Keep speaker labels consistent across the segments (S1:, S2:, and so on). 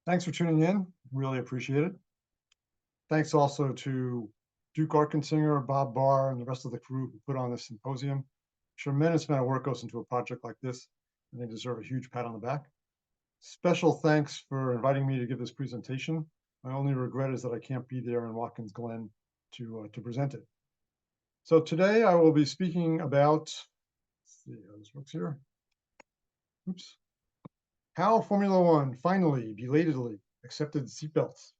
S1: Thanks for tuning in. Really appreciate it. Thanks also to Duke Arkensinger, Bob Barr, and the rest of the crew who put on this symposium. Tremendous amount of work goes into a project like this, and they deserve a huge pat on the back. Special thanks for inviting me to give this presentation. My only regret is that I can't be there in Watkins Glen to present it. So today I will be speaking about, let's see how this works here. Oops. How Formula One finally, belatedly, accepted seatbelts.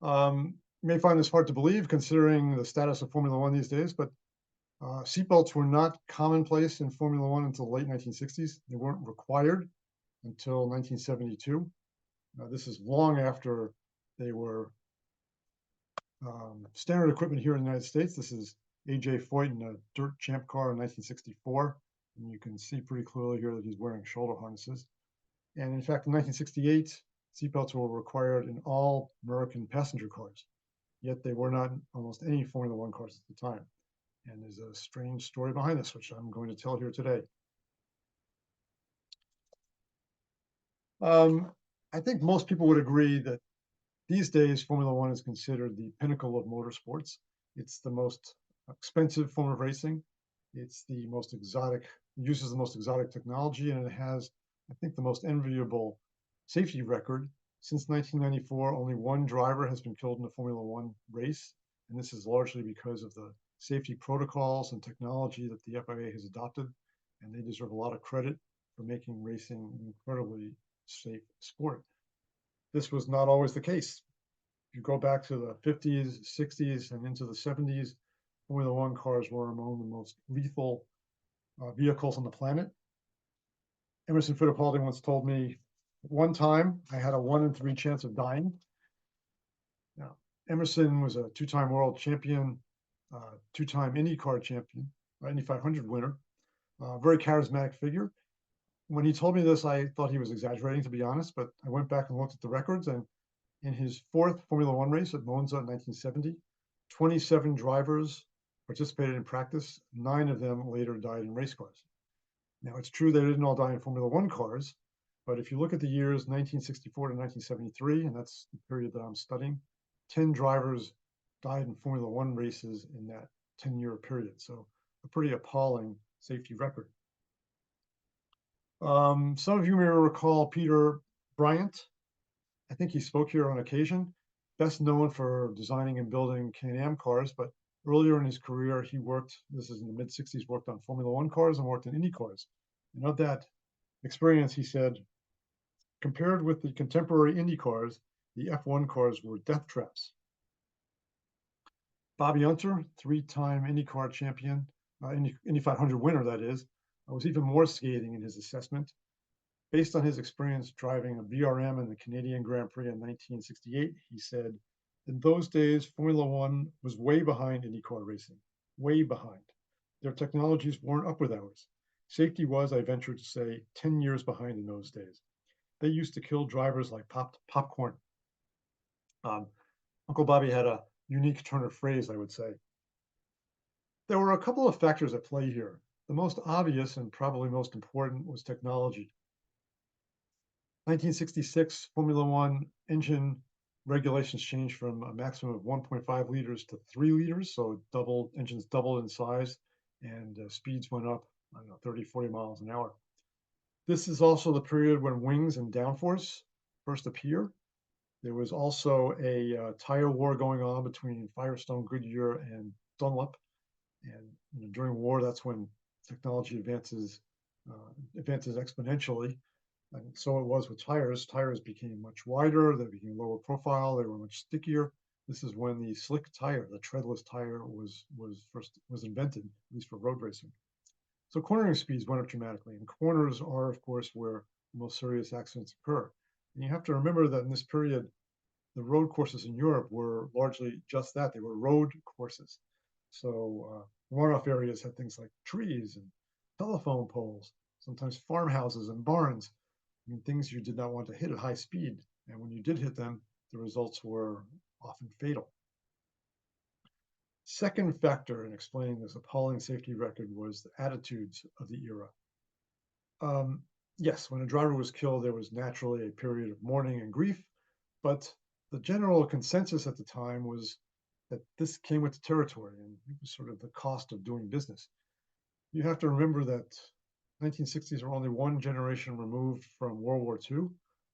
S1: You may find this hard to believe considering the status of Formula One these days, but seatbelts were not commonplace in Formula One until the late 1960s. They weren't required until 1972. This is long after they were standard equipment here in the United States. This is A.J. Foyt in a dirt champ car in 1964. And you can see pretty clearly here that he's wearing shoulder harnesses. And in fact, in 1968, seatbelts were required in all American passenger cars, yet they were not in almost any Formula One cars at the time. And there's a strange story behind this, which I'm going to tell here today. I think most people would agree that these days, Formula One is considered the pinnacle of motorsports. It's the most expensive form of racing. It's the most exotic, uses the most exotic technology, and it has, I think, the most enviable safety record. Since 1994, only one driver has been killed in a Formula One race, and this is largely because of the safety protocols and technology that the FIA has adopted, and they deserve a lot of credit for making racing an incredibly safe sport. This was not always the case. If you go back to the 50s, 60s, and into the 70s, Formula One cars were among the most lethal vehicles on the planet. Emerson Fittipaldi once told me, one time I had a 1 in 3 chance of dying. Now, Emerson was a two-time world champion, two-time IndyCar champion, Indy 500 winner, very charismatic figure. When he told me this, I thought he was exaggerating, to be honest, but I went back and looked at the records, and in his fourth Formula One race at Monza in 1970, 27 drivers participated in practice. 9 of them later died in race cars. Now, it's true they didn't all die in Formula One cars, but if you look at the years 1964 to 1973, and that's the period that I'm studying, 10 drivers died in Formula One races in that 10-year period. So a pretty appalling safety record. Some of you may recall Peter Bryant. I think he spoke here on occasion, best known for designing and building Can-Am cars, but earlier in his career, he worked, this is in the mid-60s, worked on Formula One cars and worked in Indy cars. And of that experience, he said, compared with the contemporary Indy cars, the F1 cars were death traps. Bobby Unser, 3-time IndyCar champion, Indy 500 winner, that is, was even more scathing in his assessment. Based on his experience driving a BRM in the Canadian Grand Prix in 1968, he said, in those days, Formula One was way behind IndyCar racing, way behind. Their technologies weren't up with ours. Safety was, I venture to say, 10 years behind in those days. They used to kill drivers like popcorn. Uncle Bobby had a unique turn of phrase, I would say. There were a couple of factors at play here. The most obvious and probably most important was technology. 1966, Formula One engine regulations changed from a maximum of 1.5 liters to 3 liters, so engines doubled in size, and speeds went up, I don't know, 30, 40 miles an hour. This is also the period when wings and downforce first appear. There was also a tire war going on between Firestone, Goodyear, and Dunlop, and during war, that's when technology advances exponentially. And so it was with tires. Tires became much wider, they became lower profile, they were much stickier. This is when the slick tire, the treadless tire, was invented, at least for road racing. So cornering speeds went up dramatically, and corners are, of course, where the most serious accidents occur. And you have to remember that in this period, the road courses in Europe were largely just that. They were road courses. So runoff areas had things like trees and telephone poles, sometimes farmhouses and barns. I mean, things you did not want to hit at high speed. And when you did hit them, the results were often fatal. Second factor in explaining this appalling safety record was the attitudes of the era. Yes, when a driver was killed, there was naturally a period of mourning and grief, but the general consensus at the time was that this came with the territory and it was sort of the cost of doing business. You have to remember that 1960s are only one generation removed from World War II,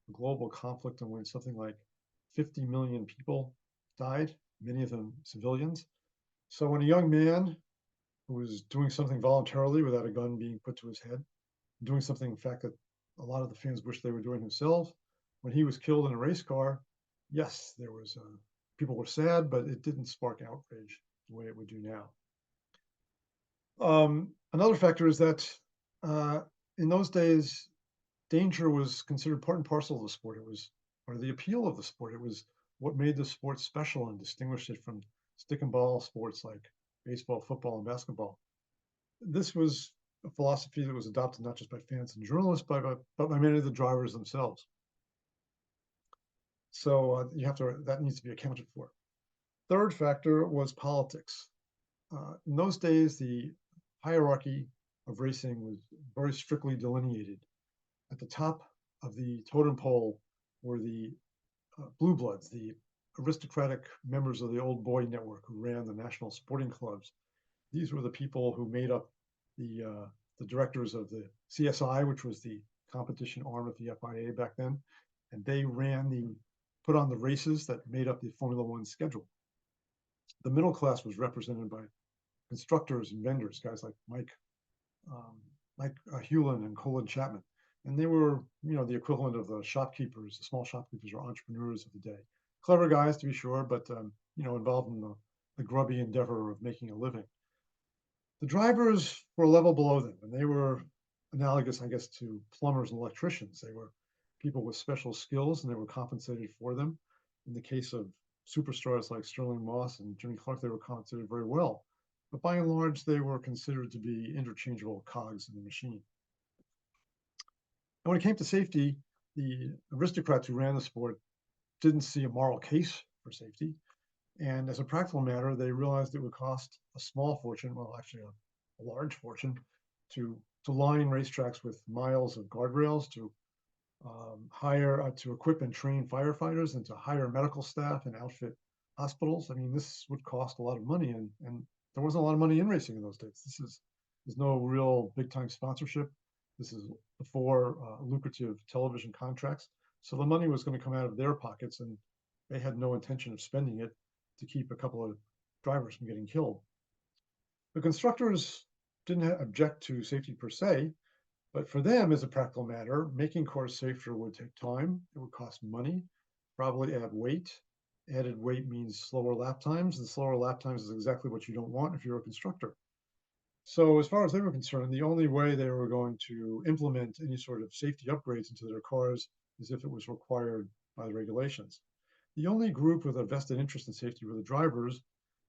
S1: a global conflict in which something like 50 million people died, many of them civilians. So when a young man who was doing something voluntarily without a gun being put to his head, doing something, in fact, that a lot of the fans wish they were doing themselves, when he was killed in a race car, yes, there was people were sad, but it didn't spark outrage the way it would do now. Another factor is that uh, in those days, danger was considered part and parcel of the sport. It was, or the appeal of the sport. It was what made the sport special and distinguished it from stick and ball sports like baseball, football, and basketball. This was a philosophy that was adopted not just by fans and journalists, but by many of the drivers themselves. So you have to, that needs to be accounted for. Third factor was politics. In those days, the hierarchy of racing was very strictly delineated. At the top of the totem pole were the blue bloods, the aristocratic members of the old boy network who ran the national sporting clubs. These were the people who made up the directors of the CSI, which was the competition arm of the FIA back then, and they put on the races that made up the Formula One schedule. The middle class was represented by constructors and vendors, guys like Mike Hewlin and Colin Chapman, and they were, the equivalent of the shopkeepers, the small shopkeepers or entrepreneurs of the day. Clever guys, to be sure, but involved in the grubby endeavor of making a living. The drivers were a level below them, and they were analogous, I guess, to plumbers and electricians. They were people with special skills, and they were compensated for them. In the case of superstars like Sterling Moss and Jimmy Clark, they were compensated very well. But by and large, they were considered to be interchangeable cogs in the machine. And when it came to safety, the aristocrats who ran the sport didn't see a moral case for safety. And as a practical matter, they realized it would cost a small fortune, well, actually a large fortune, to line racetracks with miles of guardrails, to hire, to equip and train firefighters, and to hire medical staff and outfit hospitals. I mean, this would cost a lot of money, and there wasn't a lot of money in racing in those days. There's no real big time sponsorship. This is before lucrative television contracts. So the money was going to come out of their pockets, and they had no intention of spending it to keep a couple of drivers from getting killed. The constructors didn't object to safety per se, but for them, as a practical matter, making cars safer would take time, it would cost money, probably add weight. Added weight means slower lap times, and slower lap times is exactly what you don't want if you're a constructor. So as far as they were concerned, the only way they were going to implement any sort of safety upgrades into their cars is if it was required by the regulations. The only group with a vested interest in safety were the drivers,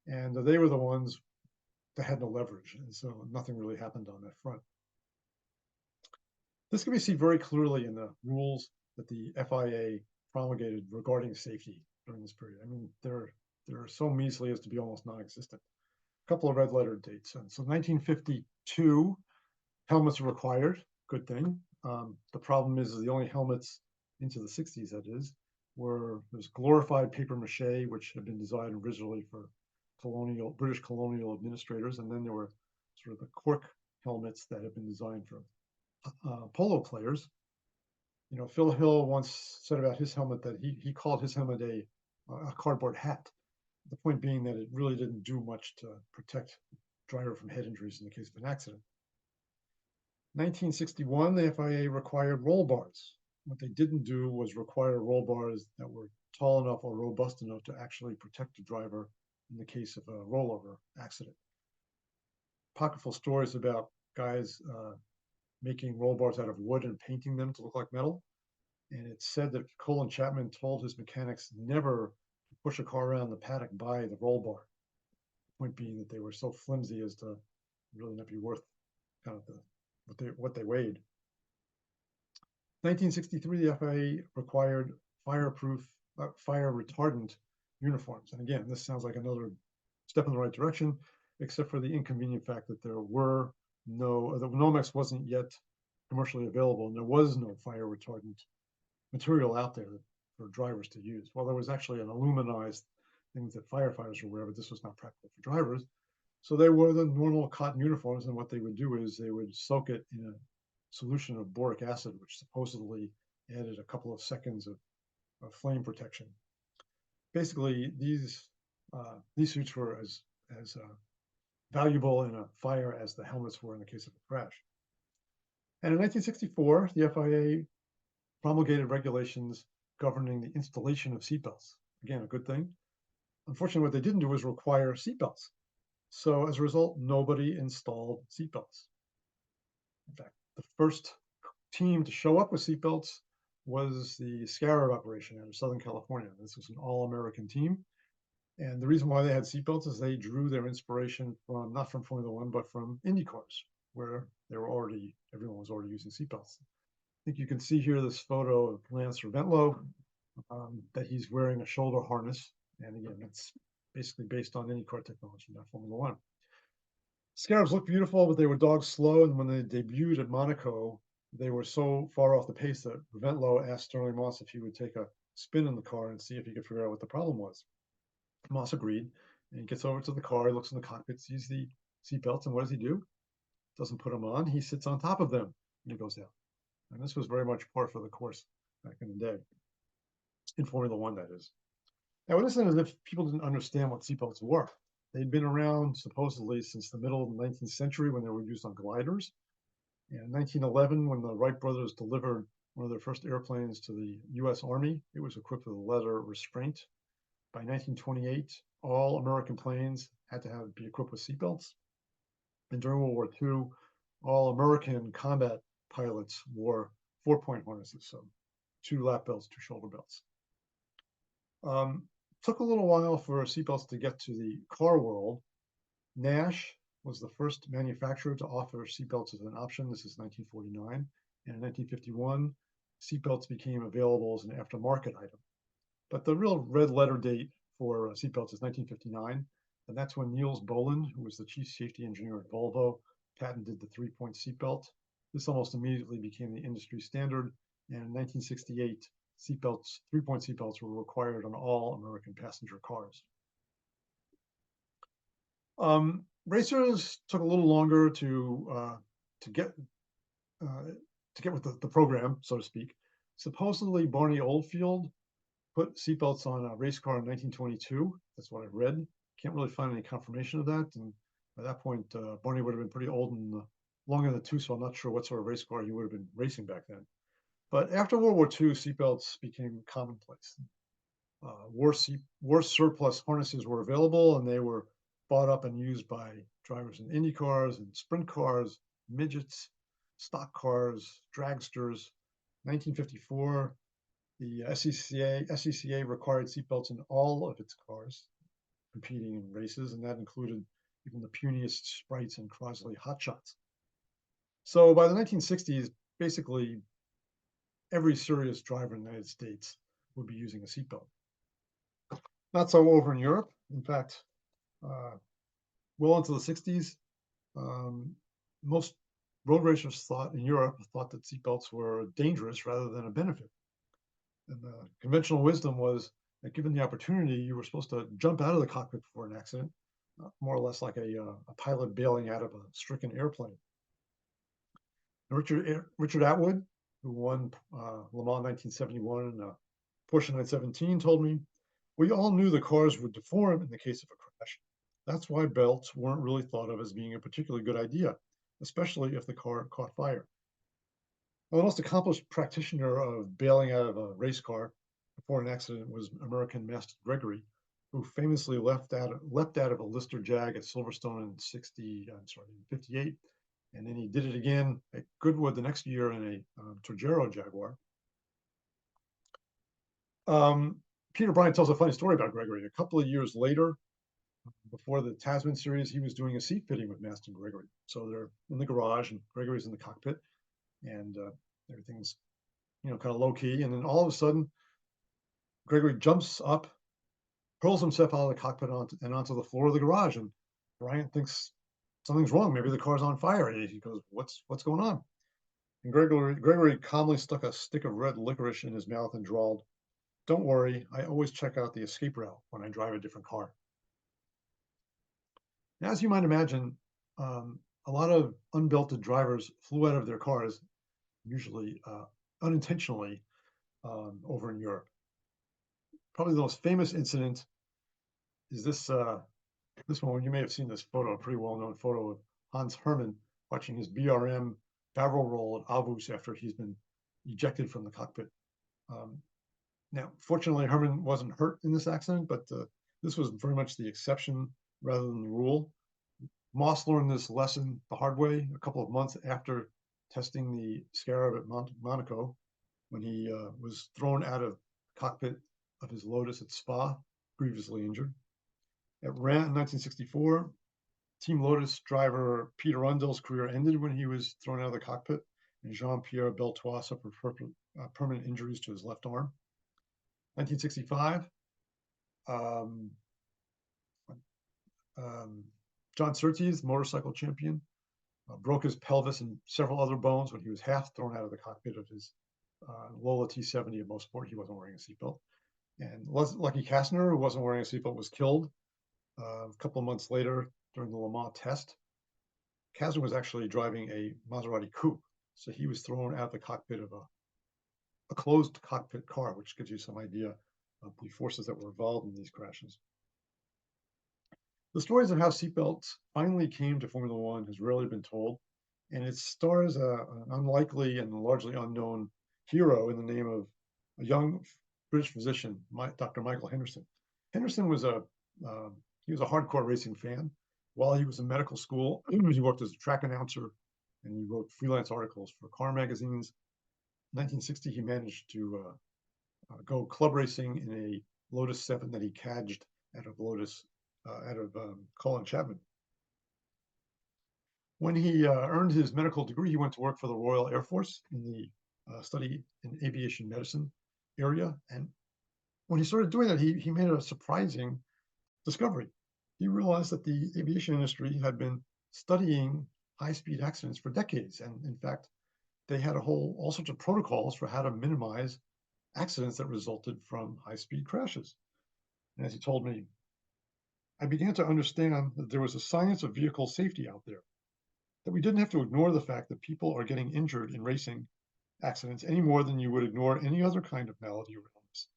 S1: and they were the ones that had no leverage, and so nothing really happened on that front. This can be seen very clearly in the rules that the FIA promulgated regarding safety during this period. I mean, they're so measly as to be almost non-existent. A couple of red letter dates. And so 1952, helmets are required. Good thing. The problem is the only helmets into the 60s, that is, were there's glorified paper mache, which had been designed originally for British colonial administrators, and then there were sort of the cork helmets that had been designed for polo players. Phil Hill once said about his helmet that he called his helmet a cardboard hat. The point being that it really didn't do much to protect the driver from head injuries in the case of an accident. 1961, the FIA required roll bars. What they didn't do was require roll bars that were tall enough or robust enough to actually protect the driver in the case of a rollover accident. Pocketful stories about guys making roll bars out of wood and painting them to look like metal. And it's said that Colin Chapman told his mechanics never to push a car around the paddock by the roll bar. The point being that they were so flimsy as to really not be worth kind of what they weighed. 1963, the FIA required fire retardant uniforms. And again, this sounds like another step in the right direction, except for the inconvenient fact that the Nomex wasn't yet commercially available, and there was no fire retardant material out there for drivers to use. Well, there was actually an aluminized things that firefighters were wearing, but this was not practical for drivers. So they wore the normal cotton uniforms, and what they would do is they would soak it in a solution of boric acid, which supposedly added a couple of seconds of flame protection. Basically, these suits were as valuable in a fire as the helmets were in the case of a crash. And in 1964, the FIA promulgated regulations governing the installation of seatbelts. Again, a good thing. Unfortunately, what they didn't do was require seatbelts. So as a result, nobody installed seatbelts. In fact, the first team to show up with seatbelts was the Scarab operation out of Southern California. This was an all-American team. And the reason why they had seatbelts is they drew their inspiration from, not from Formula One, but from Indy cars, where everyone was already using seatbelts. I think you can see here this photo of Lance Reventlow, that he's wearing a shoulder harness. And again, that's basically based on IndyCar technology, not Formula One. Scarabs looked beautiful, but they were dog slow. And when they debuted at Monaco, they were so far off the pace that Reventlow asked Sterling Moss if he would take a spin in the car and see if he could figure out what the problem was. Moss agreed, and he gets over to the car, he looks in the cockpit, sees the seatbelts, and what does he do? Doesn't put them on, he sits on top of them, and he goes down. And this was very much par for the course back in the day, in Formula One, that is. Now, it isn't as if people didn't understand what seatbelts were. They'd been around supposedly since the middle of the 19th century when they were used on gliders. And in 1911, when the Wright brothers delivered one of their first airplanes to the US Army, it was equipped with a leather restraint. By 1928, all American planes had to be equipped with seatbelts. And during World War II, all American combat pilots wore 4-point harnesses, so 2 lap belts, 2 shoulder belts. Took a little while for seatbelts to get to the car world. Nash was the first manufacturer to offer seatbelts as an option. This is 1949. And in 1951, seatbelts became available as an aftermarket item. But the real red letter date for seatbelts is 1959, and that's when Niels Boland, who was the chief safety engineer at Volvo, patented the 3-point seatbelt. This almost immediately became the industry standard, and in 1968, 3-point seatbelts were required on all American passenger cars. Racers took a little longer to get with the program, so to speak. Supposedly, Barney Oldfield put seatbelts on a race car in 1922. That's what I read. Can't really find any confirmation of that. And by that point, Barney would have been pretty old and long in the tooth, so I'm not sure what sort of race car he would have been racing back then. But after World War II, seatbelts became commonplace. War surplus harnesses were available, and they were bought up and used by drivers in Indy cars and sprint cars, midgets, stock cars, dragsters. 1954, the SCCA required seatbelts in all of its cars competing in races, and that included even the puniest Sprites and Crosley hotshots. So by the 1960s, basically every serious driver in the United States would be using a seatbelt. Not so over in Europe. In fact, well into the 60s, most road racers in Europe thought that seatbelts were dangerous rather than a benefit. And the conventional wisdom was that given the opportunity, you were supposed to jump out of the cockpit before an accident, more or less like a pilot bailing out of a stricken airplane. Richard Atwood, who won Le Mans 1971 and Porsche 917, told me, "We all knew the cars would deform in the case of a crash. That's why belts weren't really thought of as being a particularly good idea, especially if the car caught fire." Well, the most accomplished practitioner of bailing out of a race car before an accident was American Masten Gregory, who famously leapt out of a Lister Jag at Silverstone in 58, and then he did it again at Goodwood the next year in a Torgero Jaguar. Peter Bryant tells a funny story about Gregory. A couple of years later, before the Tasman series, he was doing a seat fitting with Masten Gregory. So they're in the garage, and Gregory's in the cockpit, and everything's kind of low key. And then all of a sudden, Gregory jumps up, hurls himself out of the cockpit onto the floor of the garage, and Bryant thinks something's wrong. Maybe the car's on fire. He goes, "What's going on?" And Gregory calmly stuck a stick of red licorice in his mouth and drawled, "Don't worry, I always check out the escape route when I drive a different car." Now, as you might imagine, a lot of unbelted drivers flew out of their cars, usually unintentionally, over in Europe. Probably the most famous incident is this one. You may have seen this photo, a pretty well-known photo of Hans Hermann watching his BRM barrel roll at Avus after he's been ejected from the cockpit. Um, Now, fortunately, Hermann wasn't hurt in this accident, but this was very much the exception rather than the rule. Moss learned this lesson the hard way a couple of months after testing the Scarab at Monaco, when he was thrown out of the cockpit of his Lotus at Spa, grievously injured. At Rennes in 1964, Team Lotus driver Peter Rundle's career ended when he was thrown out of the cockpit, and Jean-Pierre Beltois suffered permanent injuries to his left arm. 1965, um, John Surtees, motorcycle champion, broke his pelvis and several other bones when he was half thrown out of the cockpit of his Lola T70 at Mosport. He wasn't wearing a seatbelt. And Lucky Kastner, who wasn't wearing a seatbelt, was killed a couple of months later during the Le Mans test. Kastner was actually driving a Maserati coupe, so he was thrown out of the cockpit of a closed cockpit car, which gives you some idea of the forces that were involved in these crashes. The stories of how seatbelts finally came to Formula One has rarely been told, and it stars an unlikely and largely unknown hero in the name of a young British physician, Dr. Michael Henderson. Henderson was he was a hardcore racing fan. While he was in medical school, he worked as a track announcer, and he wrote freelance articles for car magazines. In 1960, he managed to go club racing in a Lotus 7 that he cadged out of Colin Chapman. When he earned his medical degree, he went to work for the Royal Air Force in the study in aviation medicine area. And when he started doing that, he made a surprising discovery. He realized that the aviation industry had been studying high-speed accidents for decades. And in fact, they had all sorts of protocols for how to minimize accidents that resulted from high-speed crashes. And as he told me, I began to understand that there was a science of vehicle safety out there, that we didn't have to ignore the fact that people are getting injured in racing accidents any more than you would ignore any other kind of malady or illness.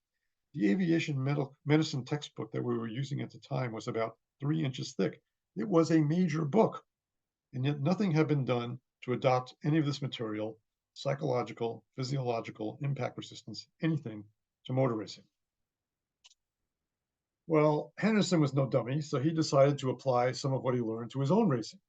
S1: The aviation medicine textbook that we were using at the time was about 3 inches thick. It was a major book, and yet nothing had been done to adopt any of this material, psychological, physiological, impact resistance, anything, to motor racing. Well, Henderson was no dummy, so he decided to apply some of what he learned to his own racing.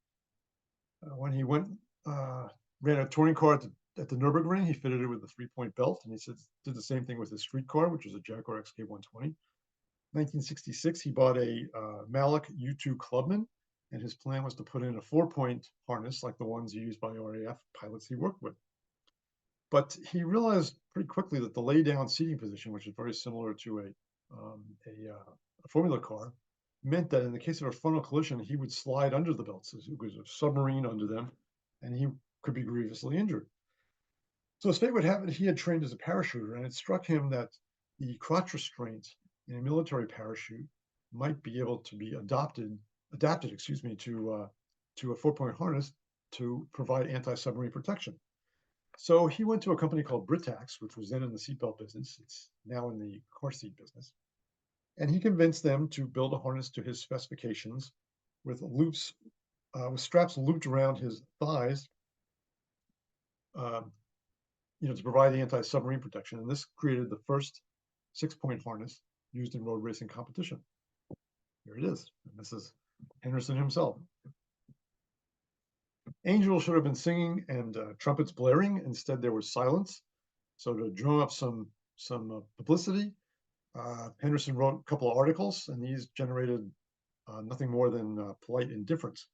S1: When he ran a touring car at the Nürburgring, he fitted it with a 3-point belt, and he did the same thing with his street car, which was a Jaguar XK120. 1966, he bought a Malik U2 Clubman, and his plan was to put in a 4-point harness like the ones used by RAF pilots he worked with. But he realized pretty quickly that the lay-down seating position, which is very similar to a Formula car, meant that in the case of a frontal collision, he would slide under the belts. It was a submarine under them, and he could be grievously injured. So as fate would have it, he had trained as a parachuter, and it struck him that the crotch restraint in a military parachute might be able to be adapted, to a 4-point harness to provide anti-submarine protection. So he went to a company called Britax, which was then in the seatbelt business. It's now in the car seat business. And he convinced them to build a harness to his specifications with loops, with straps looped around his thighs, to provide the anti-submarine protection. And this created the first 6-point harness used in road racing competition. Here it is. And this is Henderson himself. Angels should have been singing and trumpets blaring. Instead, there was silence. So to drum up some publicity, Henderson wrote a couple of articles, and these generated nothing more than polite indifference.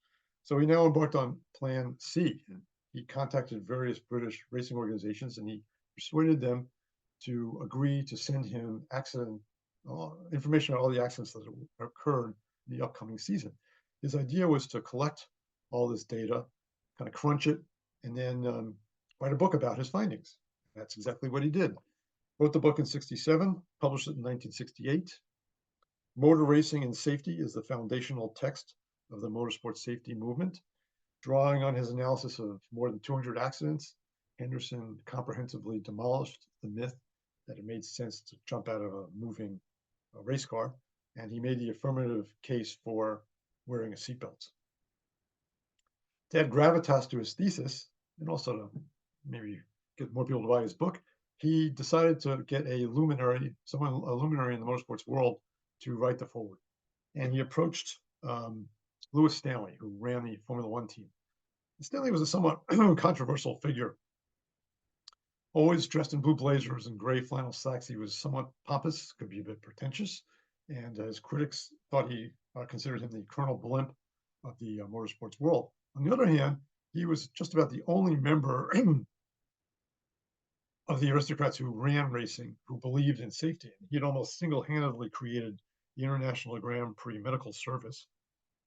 S1: So he now embarked on Plan C. And he contacted various British racing organizations, and he persuaded them to agree to send him information on all the accidents that occurred in the upcoming season. His idea was to collect all this data, kind of crunch it, and then write a book about his findings. That's exactly what he did. Wrote the book in 67, published it in 1968. Motor Racing and Safety is the foundational text of the motorsport safety movement. Drawing on his analysis of more than 200 accidents, Henderson comprehensively demolished the myth that it made sense to jump out of a moving race car, and he made the affirmative case for wearing a seatbelt. To add gravitas to his thesis, and also to maybe get more people to buy his book, he decided to get a luminary in the motorsports world to write the foreword. And he approached Lewis Stanley, who ran the Formula One team. Stanley was a somewhat controversial figure. Always dressed in blue blazers and gray flannel slacks, he was somewhat pompous, could be a bit pretentious, and his critics thought he considered him the Colonel Blimp of the motorsports world. On the other hand, he was just about the only member of the aristocrats who ran racing who believed in safety. He had almost single-handedly created the International Grand Prix Medical Service,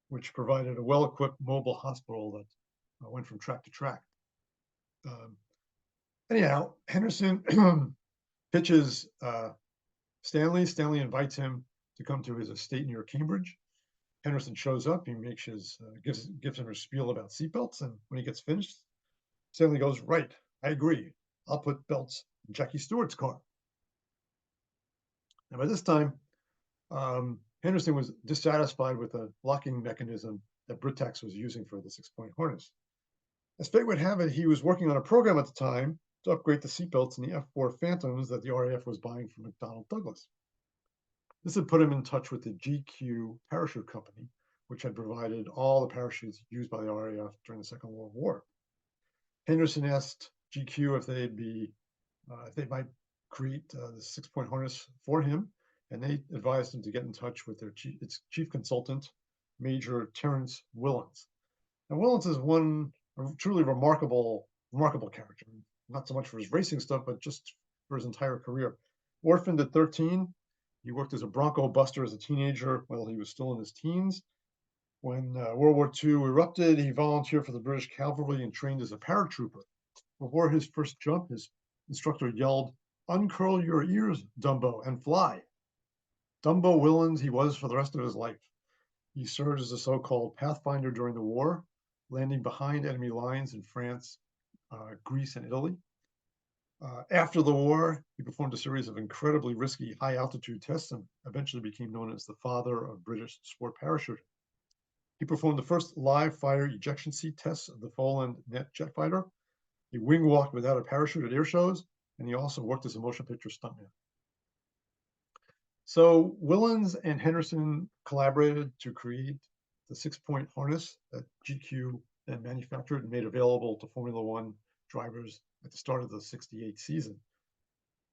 S1: which provided a well-equipped mobile hospital that went from track to track. Anyhow, Henderson pitches Stanley. Stanley invites him to come to his estate near Cambridge. Henderson shows up. He makes gives him a spiel about seatbelts, and when he gets finished, Stanley goes, "Right, I agree. I'll put belts in Jackie Stewart's car." And by this time, Henderson was dissatisfied with the locking mechanism that Britax was using for the 6-point harness. As fate would have it, he was working on a program at the time to upgrade the seatbelts in the F4 Phantoms that the RAF was buying from McDonnell Douglas. This had put him in touch with the GQ parachute company, which had provided all the parachutes used by the RAF during the Second World War. Henderson asked GQ if they might create the 6-point harness for him, and they advised him to get in touch with its chief consultant, Major Terence Willans. Now, Willans is a truly remarkable character, not so much for his racing stuff, but just for his entire career. Orphaned at 13, he worked as a Bronco buster as a teenager while he was still in his teens. When World War II erupted, he volunteered for the British Cavalry and trained as a paratrooper. Before his first jump, his instructor yelled, "Uncurl your ears, Dumbo, and fly." Dumbo Willans he was for the rest of his life. He served as a so-called pathfinder during the war, landing behind enemy lines in France, Greece, and Italy. After the war, he performed a series of incredibly risky high-altitude tests and eventually became known as the father of British sport parachuting. He performed the first live-fire ejection seat tests of the Foland Net jet fighter. He wing-walked without a parachute at air shows, and he also worked as a motion picture stuntman. So Willans and Henderson collaborated to create the 6-point harness that GQ then manufactured and made available to Formula One drivers at the start of the 68 season.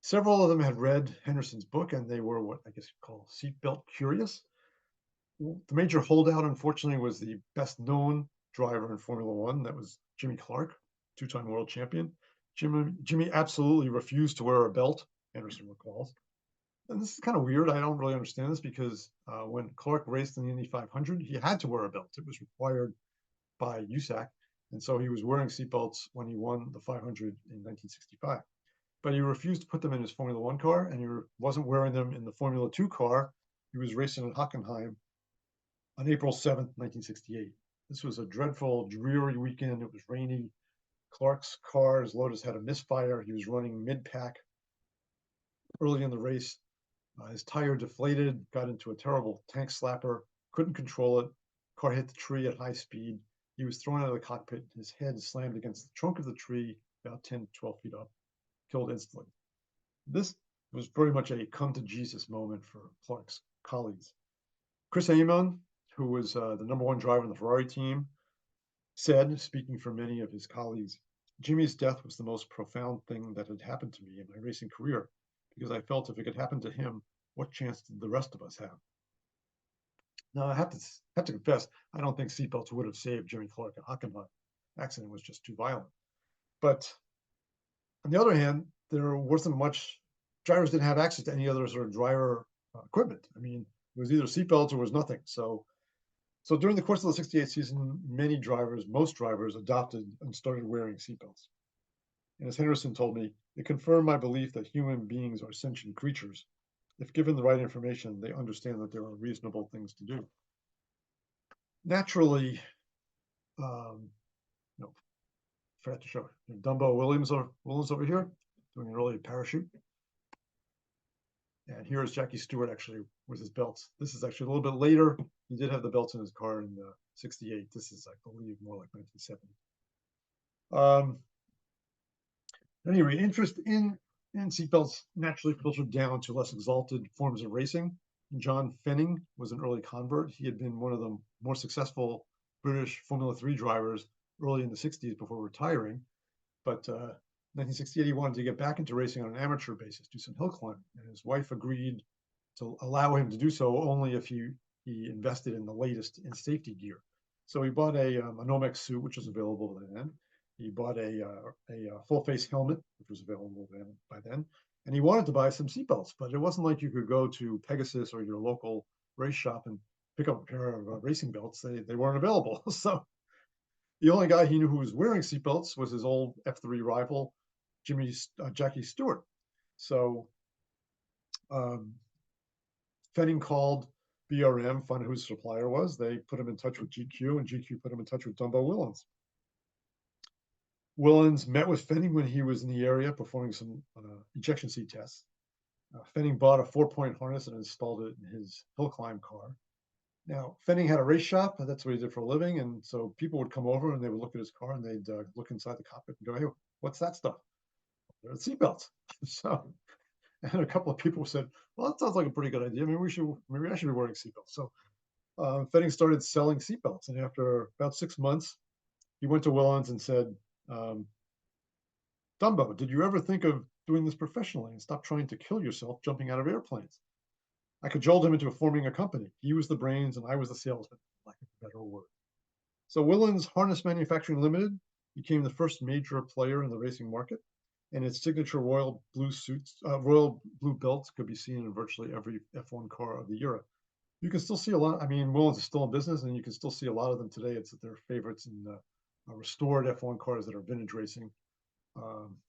S1: Several of them had read Henderson's book, and they were what I guess you'd call seatbelt curious. The major holdout, unfortunately, was the best-known driver in Formula One. That was Jimmy Clark, two-time world champion. Jimmy absolutely refused to wear a belt, Henderson recalls. And this is kind of weird. I don't really understand this because when Clark raced in the Indy 500, he had to wear a belt. It was required by USAC. And so he was wearing seatbelts when he won the 500 in 1965. But he refused to put them in his Formula One car, and he wasn't wearing them in the Formula Two car. He was racing in Hockenheim on April 7th, 1968. This was a dreadful, dreary weekend. It was rainy. Clark's car, his Lotus, had a misfire. He was running mid-pack early in the race. His tire deflated, got into a terrible tank slapper, couldn't control it. Car hit the tree at high speed. He was thrown out of the cockpit. His head slammed against the trunk of the tree about 10 to 12 feet up, killed instantly. This was very much a come to Jesus moment for Clark's colleagues. Chris Amon, who was the #1 driver in the Ferrari team, said, speaking for many of his colleagues, "Jimmy's death was the most profound thing that had happened to me in my racing career, because I felt if it could happen to him, what chance did the rest of us have?" Now, I have to confess, I don't think seatbelts would have saved Jimmy Clark in Hockenheim. The accident was just too violent. But on the other hand, there wasn't much, drivers didn't have access to any other sort of driver equipment. I mean, it was either seatbelts or was nothing. So during the course of the 68 season, most drivers adopted and started wearing seatbelts. And as Henderson told me, it confirmed my belief that human beings are sentient creatures. If given the right information, they understand that there are reasonable things to do. Naturally, no, forgot to show it. Dumbo Willans over here doing an early parachute. And here is Jackie Stewart actually with his belts. This is actually a little bit later. He did have the belts in his car in '68. This is, I believe, more like 1970. Anyway, interest in seatbelts naturally filtered down to less exalted forms of racing. John Fenning was an early convert. He had been one of the more successful British Formula 3 drivers early in the 60s before retiring. But 1968, he wanted to get back into racing on an amateur basis, do some hill climbing. And his wife agreed to allow him to do so only if he invested in the latest in safety gear. So he bought a Nomex suit, which was available then. He bought a full face helmet, which was available by then. And he wanted to buy some seatbelts, but it wasn't like you could go to Pegasus or your local race shop and pick up a pair of racing belts. They weren't available. So the only guy he knew who was wearing seatbelts was his old F3 rival, Jackie Stewart. So Fenning called BRM, found out who his supplier was. They put him in touch with GQ, and GQ put him in touch with Dumbo Willans. Willans met with Fenning when he was in the area performing some ejection seat tests. Fenning bought a 4-point harness and installed it in his hill climb car. Now, Fenning had a race shop, and that's what he did for a living. And so people would come over and they would look at his car and they'd look inside the cockpit and go, "Hey, what's that stuff?" They're seatbelts. So, and a couple of people said, "Well, that sounds like a pretty good idea. Maybe I should be wearing seatbelts." So Fenning started selling seatbelts. And after about 6 months, he went to Willans and said, "Dumbo, did you ever think of doing this professionally and stop trying to kill yourself jumping out of airplanes?" I cajoled him into forming a company. He was the brains and I was the salesman, for lack of a better word. So Willans Harness Manufacturing Limited became the first major player in the racing market, and its signature royal blue belts could be seen in virtually every F1 car of the era. You can still see a lot. I mean, Willans is still in business, and you can still see a lot of them today. It's their favorites in restored F1 cars that are vintage racing,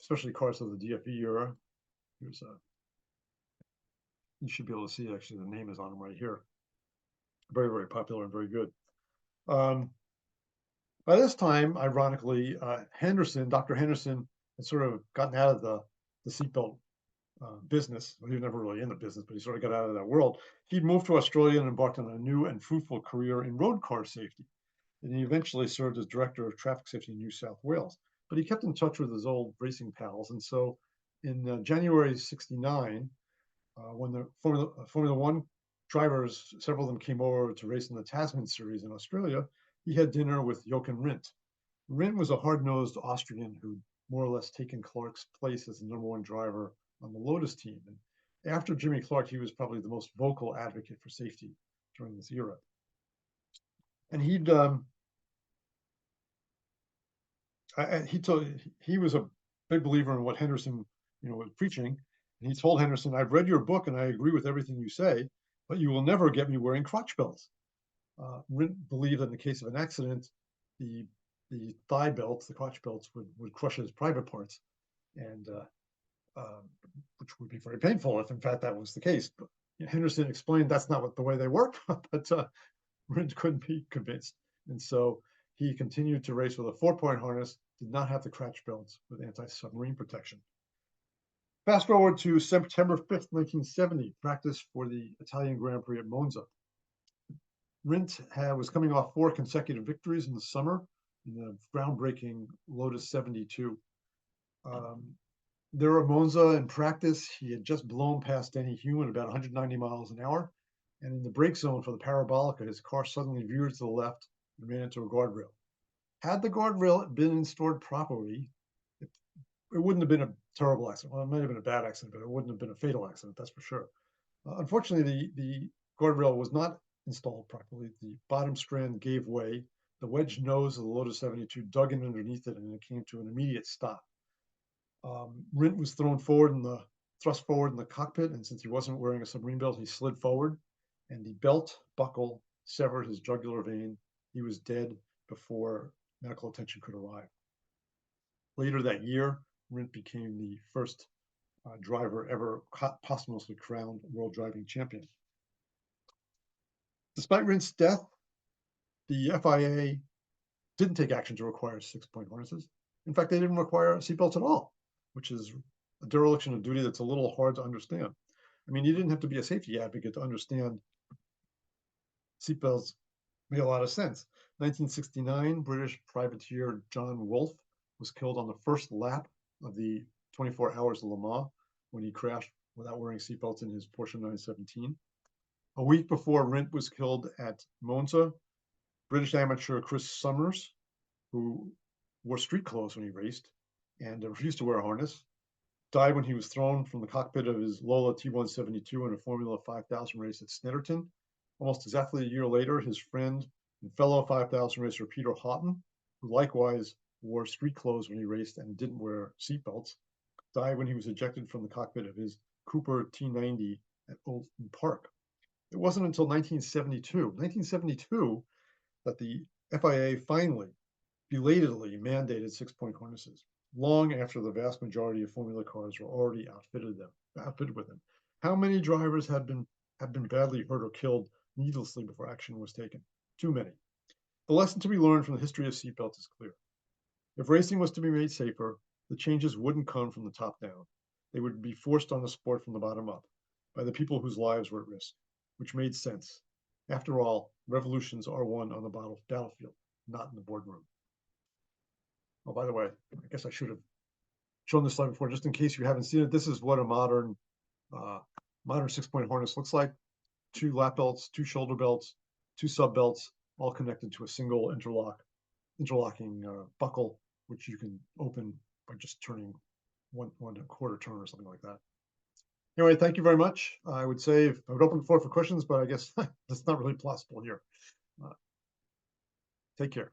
S1: especially cars of the DFE era. Here's a you should be able to see actually the name is on them right here. Very, very popular and very good. By this time, ironically, Dr. Henderson had sort of gotten out of the seatbelt business. Well, he was never really in the business, but he sort of got out of that world. He'd moved to Australia and embarked on a new and fruitful career in road car safety. And he eventually served as director of traffic safety in New South Wales. But he kept in touch with his old racing pals. And so in January '69, when the Formula One drivers, several of them came over to race in the Tasman series in Australia, he had dinner with Jochen Rindt. Rindt was a hard-nosed Austrian who'd more or less taken Clark's place as the #1 driver on the Lotus team. And after Jimmy Clark, he was probably the most vocal advocate for safety during this era. And he was a big believer in what Henderson, was preaching. And he told Henderson, "I've read your book and I agree with everything you say, but you will never get me wearing crotch belts." Rindt believed that in the case of an accident, the thigh belts, the crotch belts, would crush his private parts, and which would be very painful if, in fact, that was the case. But Henderson explained that's not the way they work, but Rindt couldn't be convinced, and so he continued to race with a 4-point harness, did not have the crotch belts with anti-submarine protection. Fast forward to September 5th, 1970, practice for the Italian Grand Prix at Monza. Rindt was coming off 4 consecutive victories in the summer in the groundbreaking Lotus 72. There at Monza in practice, he had just blown past Denny Hume at about 190 miles an hour. And in the brake zone for the Parabolica, his car suddenly veered to the left and ran into a guardrail. Had the guardrail been installed properly, it wouldn't have been a terrible accident. Well, it might have been a bad accident, but it wouldn't have been a fatal accident, that's for sure. Unfortunately, the guardrail was not installed properly. The bottom strand gave way. The wedge nose of the Lotus 72 dug in underneath it, and it came to an immediate stop. Rindt was thrust forward in the cockpit, and since he wasn't wearing a submarine belt, he slid forward, and the belt buckle severed his jugular vein. He was dead before medical attention could arrive. Later that year, Rindt became the first driver ever posthumously crowned world driving champion. Despite Rindt's death, the FIA didn't take action to require 6-point harnesses. In fact, they didn't require seatbelts at all, which is a dereliction of duty that's a little hard to understand. I mean, you didn't have to be a safety advocate to understand seatbelts made a lot of sense. 1969, British privateer John Wolfe was killed on the first lap of the 24 Hours of Le Mans when he crashed without wearing seatbelts in his Porsche 917. A week before Rindt was killed at Monza, British amateur Chris Summers, who wore street clothes when he raced and refused to wear a harness, died when he was thrown from the cockpit of his Lola T172 in a Formula 5000 race at Snetterton. Almost exactly a year later, his friend and fellow 5000 racer Peter Houghton, who likewise wore street clothes when he raced and didn't wear seatbelts, died when he was ejected from the cockpit of his Cooper T90 at Oulton Park. It wasn't until 1972, that the FIA finally, belatedly mandated 6-point harnesses, long after the vast majority of Formula cars were already outfitted with them. How many drivers have been badly hurt or killed needlessly before action was taken? Too many. The lesson to be learned from the history of seatbelts is clear. If racing was to be made safer, the changes wouldn't come from the top down. They would be forced on the sport from the bottom up by the people whose lives were at risk, which made sense. After all, revolutions are won on the battlefield, not in the boardroom. Oh, by the way, I guess I should have shown this slide before, just in case you haven't seen it. This is what a modern 6-point harness looks like. 2 lap belts, 2 shoulder belts, 2 sub belts, all connected to a single interlocking buckle, which you can open by just turning one and a quarter turn or something like that. Anyway, thank you very much. I would say I would open the floor for questions, but I guess that's not really possible here. Take care.